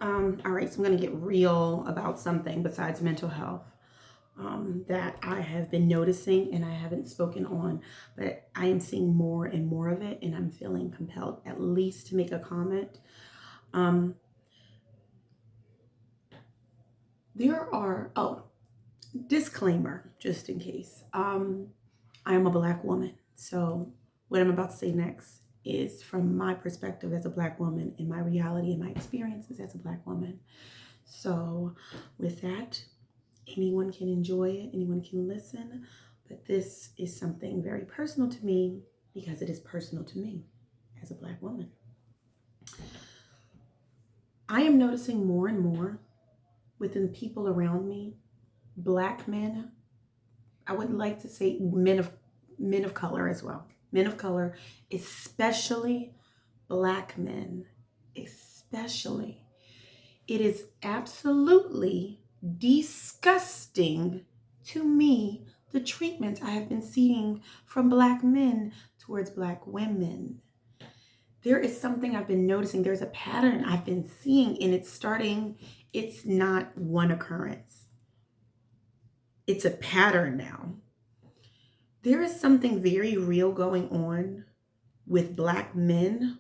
All right, so I'm going to get real about something besides mental health that I have been noticing and I haven't spoken on, but I am seeing more and more of it, and I'm feeling compelled at least to make a comment. Um, disclaimer, just in case. I am a Black woman, so what I'm about to say next is from my perspective as a Black woman and my reality and my experiences as a Black woman. So, with that, anyone can enjoy it, anyone can listen, but this is something very personal to me because it is personal to me as a Black woman. I am noticing more and more within the people around me, Black men. I would like to say men of color as well. Men of color, especially Black men, especially. It is absolutely disgusting to me the treatment I have been seeing from Black men towards Black women. There is something I've been noticing. There's a pattern I've been seeing, and it's not one occurrence. It's a pattern now. There is something very real going on with Black men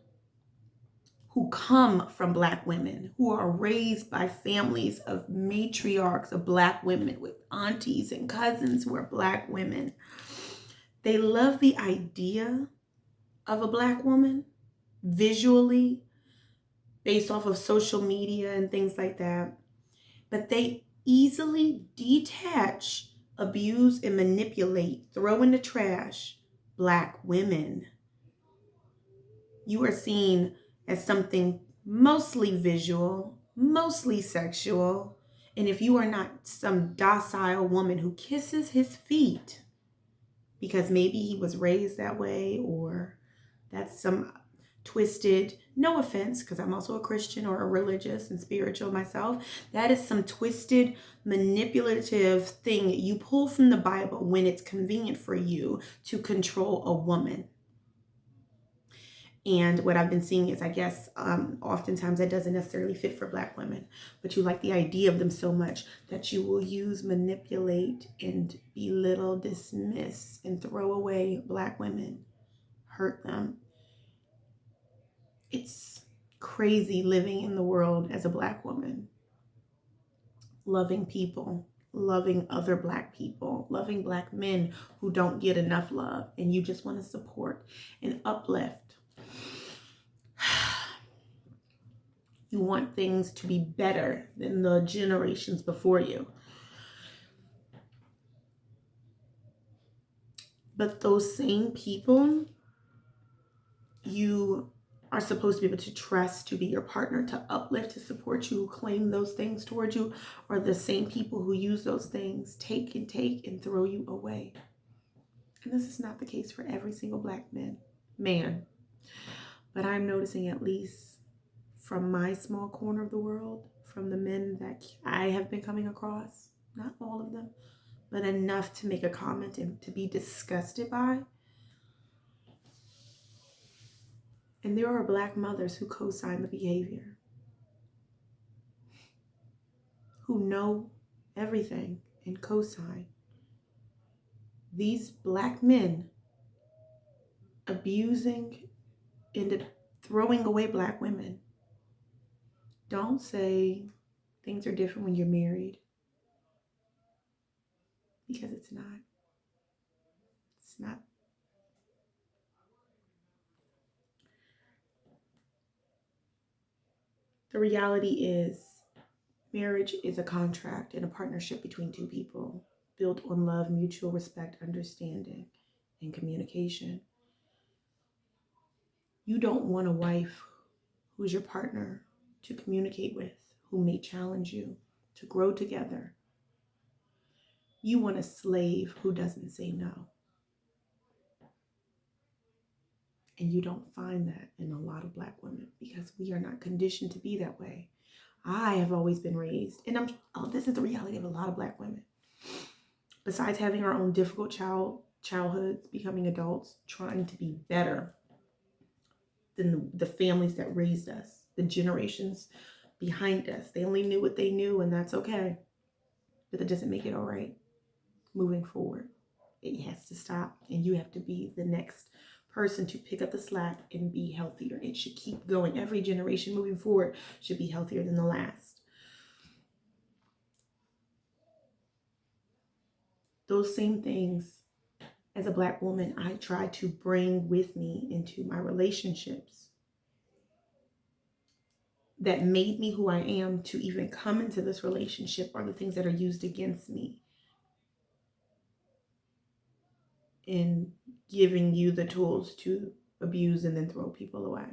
who come from Black women, who are raised by families of matriarchs of Black women with aunties and cousins who are Black women. They love the idea of a Black woman visually, based off of social media and things like that, but they easily detach, abuse, and manipulate, throw in the trash Black women. You are seen as something mostly visual, mostly sexual. And if you are not some docile woman who kisses his feet because maybe he was raised that way, or that's some twisted, no offense, because I'm also a Christian or a religious and spiritual myself, that is some twisted, manipulative thing you pull from the Bible when it's convenient for you to control a woman. And what I've been seeing is, I guess, oftentimes that doesn't necessarily fit for Black women, but you like the idea of them so much that you will use, manipulate, and belittle, dismiss, and throw away Black women, hurt them. It's crazy living in the world as a Black woman, loving people, loving other Black people, loving Black men who don't get enough love, and you just want to support and uplift. You want things to be better than the generations before you. But those same people you are supposed to be able to trust to be your partner, to uplift, to support you, who claim those things towards you, are the same people who use those things, take and throw you away. And this is not the case for every single Black man. But I'm noticing, at least from my small corner of the world, from the men that I have been coming across, not all of them, but enough to make a comment and to be disgusted by. And there are Black mothers who co-sign the behavior, who know everything and co-sign. These Black men abusing and throwing away Black women. Don't say things are different when you're married, because it's not. It's not. The reality is, marriage is a contract and a partnership between two people built on love, mutual respect, understanding, and communication. You don't want a wife who's your partner to communicate with, who may challenge you to grow together. You want a slave who doesn't say no. And you don't find that in a lot of Black women because we are not conditioned to be that way. I have always been raised, and this is the reality of a lot of Black women. Besides having our own difficult childhoods, becoming adults, trying to be better than the families that raised us, the generations behind us. They only knew what they knew, and that's okay. But that doesn't make it all right. Moving forward, it has to stop, and you have to be the next person to pick up the slack and be healthier. It should keep going. Every generation moving forward should be healthier than the last. Those same things, as a Black woman, I try to bring with me into my relationships that made me who I am to even come into this relationship are the things that are used against me in giving you the tools to abuse and then throw people away.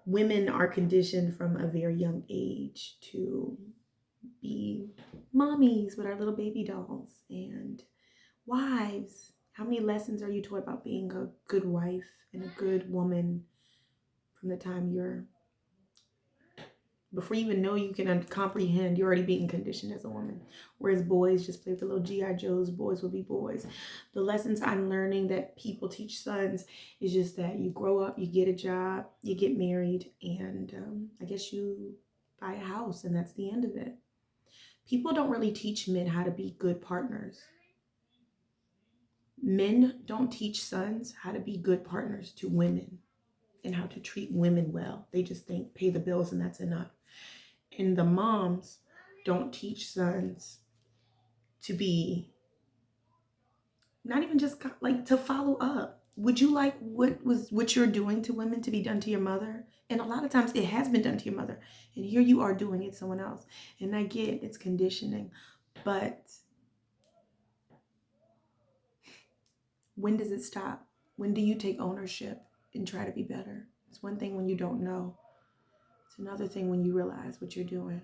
Women are conditioned from a very young age to be mommies with our little baby dolls and wives. How many lessons are you taught about being a good wife and a good woman from the time before you even know you can comprehend, you're already being conditioned as a woman. Whereas boys just play with the little G.I. Joes, boys will be boys. The lessons I'm learning that people teach sons is just that you grow up, you get a job, you get married, and I guess you buy a house, and that's the end of it. People don't really teach men how to be good partners. Men don't teach sons how to be good partners to women and how to treat women well. They just think pay the bills and that's enough. And the moms don't teach sons to be, not even just like to follow up. Would you like what you're doing to women to be done to your mother? And a lot of times it has been done to your mother. And here you are doing it to someone else. And I get it's conditioning. But when does it stop? When do you take ownership and try to be better? It's one thing when you don't know. It's another thing when you realize what you're doing.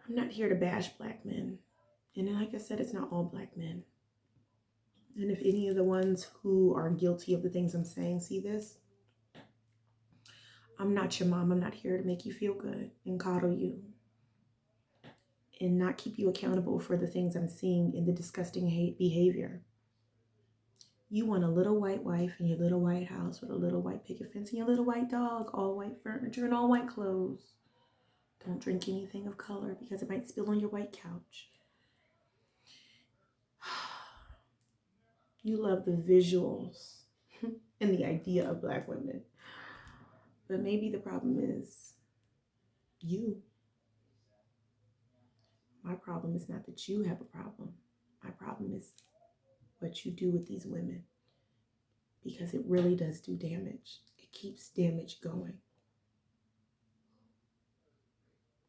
I'm not here to bash Black men. And like I said, it's not all Black men. And if any of the ones who are guilty of the things I'm saying see this, I'm not your mom. I'm not here to make you feel good and coddle you and not keep you accountable for the things I'm seeing in the disgusting hate behavior. You want a little white wife in your little white house with a little white picket fence and your little white dog, all white furniture and all white clothes. Don't drink anything of color because it might spill on your white couch. You love the visuals and the idea of Black women. But maybe the problem is you. My problem is not that you have a problem. My problem is what you do with these women. Because it really does do damage. It keeps damage going.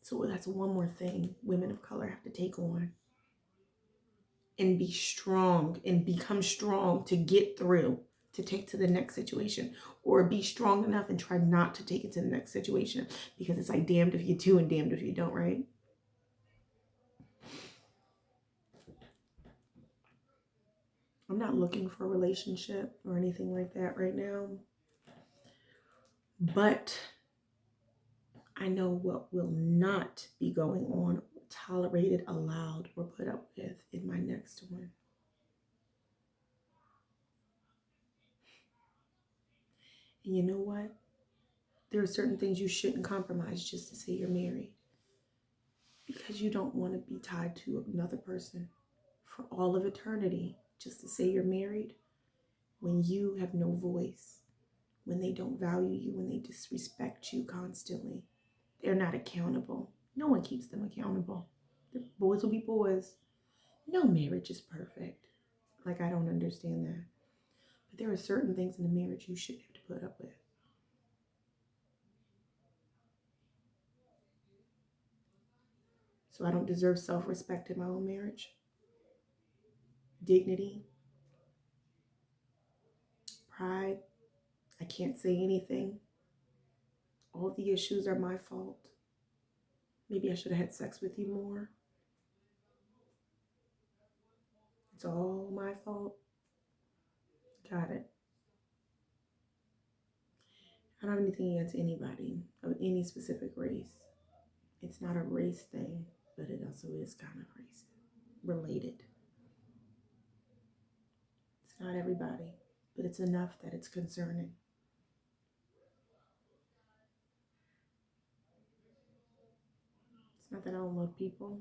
So that's one more thing women of color have to take on. And be strong and become strong to get through, to take to the next situation. Or be strong enough and try not to take it to the next situation. Because it's like damned if you do and damned if you don't, right? I'm not looking for a relationship or anything like that right now. But I know what will not be going on, tolerated, allowed, or put up with in my next one. And you know what? There are certain things you shouldn't compromise just to say you're married. Because you don't want to be tied to another person for all of eternity just to say you're married when you have no voice, when they don't value you, when they disrespect you constantly. They're not accountable. No one keeps them accountable. The boys will be boys. No marriage is perfect. Like, I don't understand that. But there are certain things in a marriage you shouldn't have to put up with. So I don't deserve self-respect in my own marriage. Dignity. Pride. I can't say anything. All the issues are my fault. Maybe I should have had sex with you more. It's all my fault. Got it. I don't have anything against anybody of any specific race. It's not a race thing. but it also is kind of race related. It's not everybody, but it's enough that it's concerning. It's not that I don't love people.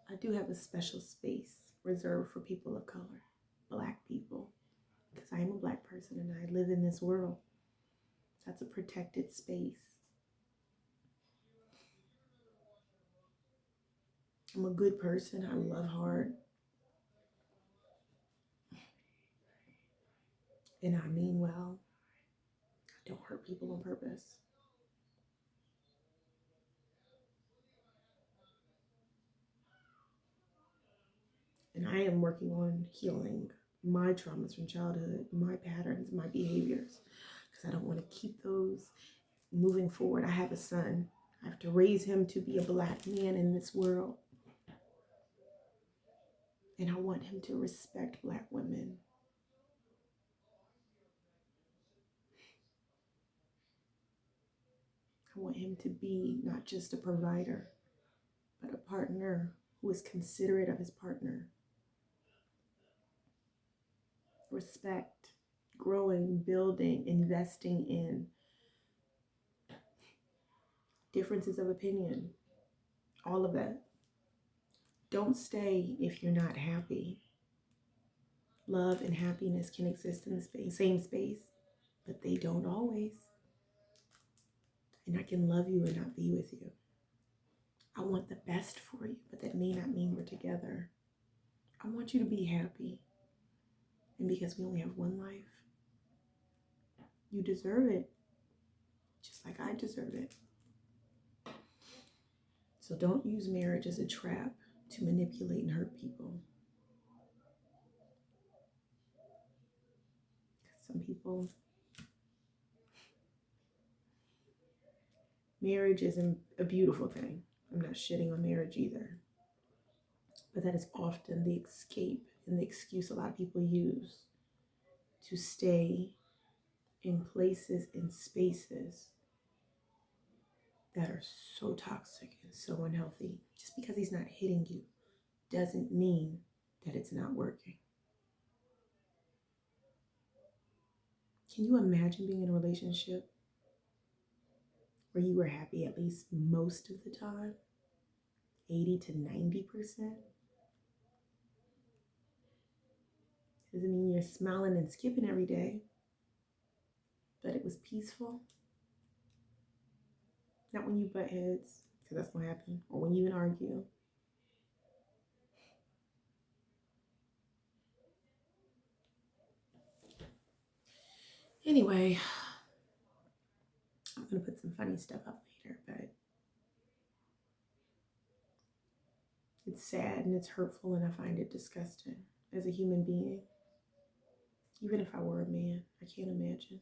I do have a special space reserved for people of color, Black people, because I am a Black person and I live in this world. That's a protected space. I'm a good person. I love hard. And I mean well. I don't hurt people on purpose. And I am working on healing my traumas from childhood, my patterns, my behaviors, because I don't want to keep those moving forward. I have a son. I have to raise him to be a Black man in this world. And I want him to respect Black women. I want him to be not just a provider, but a partner who is considerate of his partner. Respect, growing, building, investing in differences of opinion, all of that. Don't stay if you're not happy. Love and happiness can exist in the same space, but they don't always. And I can love you and not be with you. I want the best for you, but that may not mean we're together. I want you to be happy. And because we only have one life, you deserve it, just like I deserve it. So don't use marriage as a trap to manipulate and hurt people. Some people, marriage isn't a beautiful thing. I'm not shitting on marriage either. But that is often the escape and the excuse a lot of people use to stay in places and spaces that are so toxic and so unhealthy. Just because he's not hitting you doesn't mean that it's not working. Can you imagine being in a relationship where you were happy at least most of the time? 80 to 90%? Doesn't mean you're smiling and skipping every day, but it was peaceful. Not when you butt heads, because that's going to happen, or when you even argue. Anyway, I'm going to put some funny stuff up later, but it's sad and it's hurtful and I find it disgusting as a human being. Even if I were a man, I can't imagine.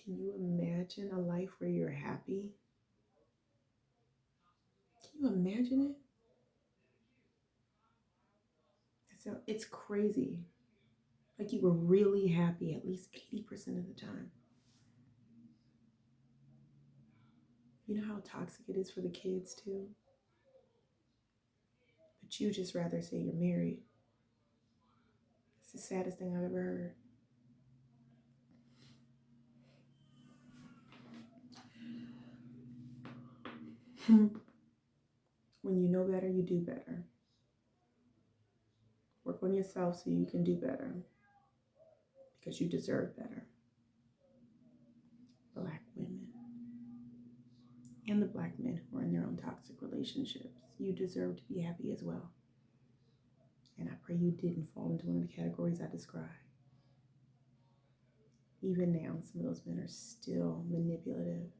Can you imagine a life where you're happy? Can you imagine it? It's crazy. Like you were really happy at least 80% of the time. You know how toxic it is for the kids too? But you just rather say you're married. It's the saddest thing I've ever heard. When you know better, you do better. Work on yourself so you can do better. Because you deserve better. Black women and the Black men who are in their own toxic relationships, you deserve to be happy as well. And I pray you didn't fall into one of the categories I described. Even now, some of those men are still manipulative.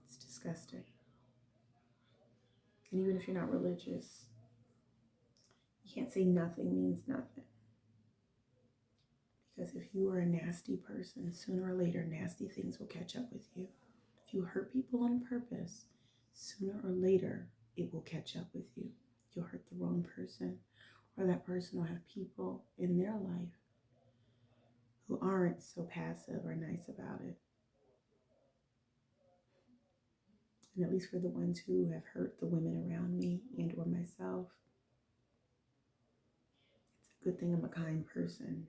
It's disgusting. And even if you're not religious, you can't say nothing means nothing. Because if you are a nasty person, sooner or later, nasty things will catch up with you. If you hurt people on purpose, sooner or later, it will catch up with you. You'll hurt the wrong person, or that person will have people in their life who aren't so passive or nice about it. And at least for the ones who have hurt the women around me and or myself, it's a good thing I'm a kind person,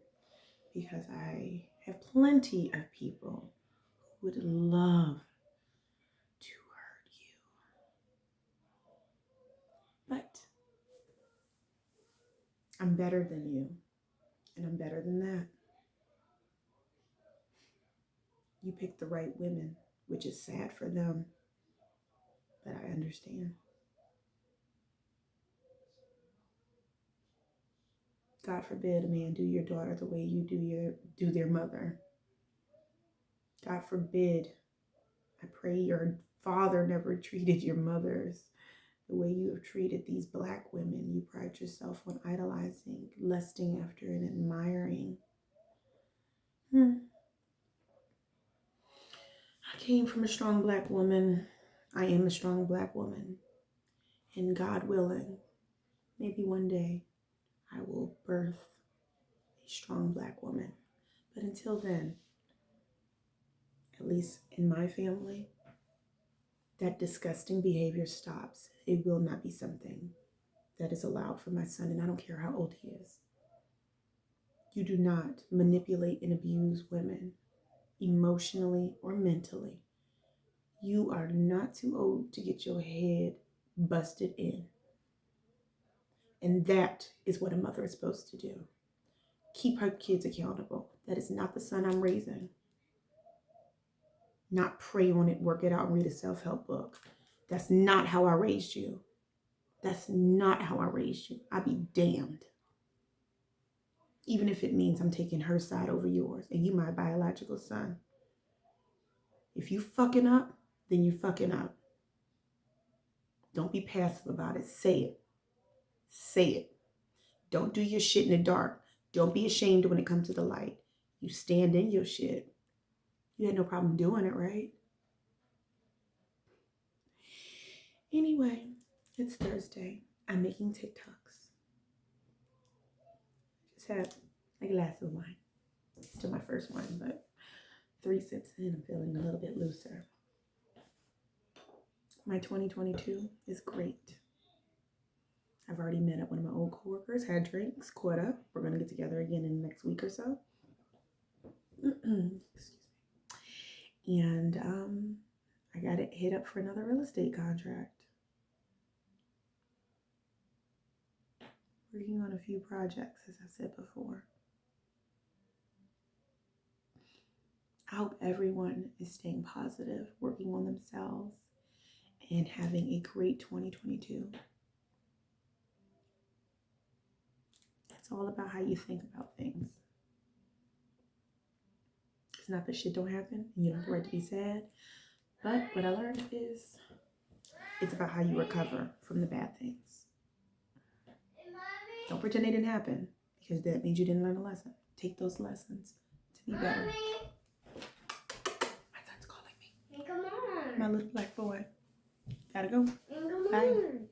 because I have plenty of people who would love to hurt you. But I'm better than you, and I'm better than that. You picked the right women, which is sad for them, but I understand. God forbid a man do your daughter the way you do their mother. God forbid. I pray your father never treated your mothers the way you have treated these Black women you pride yourself on idolizing, lusting after, and admiring. I came from a strong Black woman. I am a strong Black woman. And God willing, maybe one day I will birth a strong Black woman. But until then, at least in my family, that disgusting behavior stops. It will not be something that is allowed for my son, and I don't care how old he is. You do not manipulate and abuse women emotionally or mentally. You are not too old to get your head busted in. And that is what a mother is supposed to do. Keep her kids accountable. That is not the son I'm raising. Not pray on it, work it out, and read a self-help book. That's not how I raised you. That's not how I raised you. I'd be damned. Even if it means I'm taking her side over yours, and you my biological son. If you fucking up, then you fucking up. Don't be passive about it. Say it. Say it. Don't do your shit in the dark. Don't be ashamed when it comes to the light. You stand in your shit. You had no problem doing it, right? Anyway, it's Thursday. I'm making TikToks. Just had a glass of wine. It's still my first one, but 3 sips in, I'm feeling a little bit looser. My 2022 is great. I've already met up one of my old coworkers, had drinks, caught up. We're going to get together again in the next week or so. Excuse me. And I got to hit up for another real estate contract. Working on a few projects, as I said before. I hope everyone is staying positive, working on themselves, and having a great 2022. It's all about how you think about things. It's not that shit don't happen, and you don't have the right to be sad. But what I learned is it's about how you recover from the bad things. Don't pretend they didn't happen, because that means you didn't learn a lesson. Take those lessons to be better. My son's calling me. Come on. My little Black boy. Gotta go. Come Bye. on.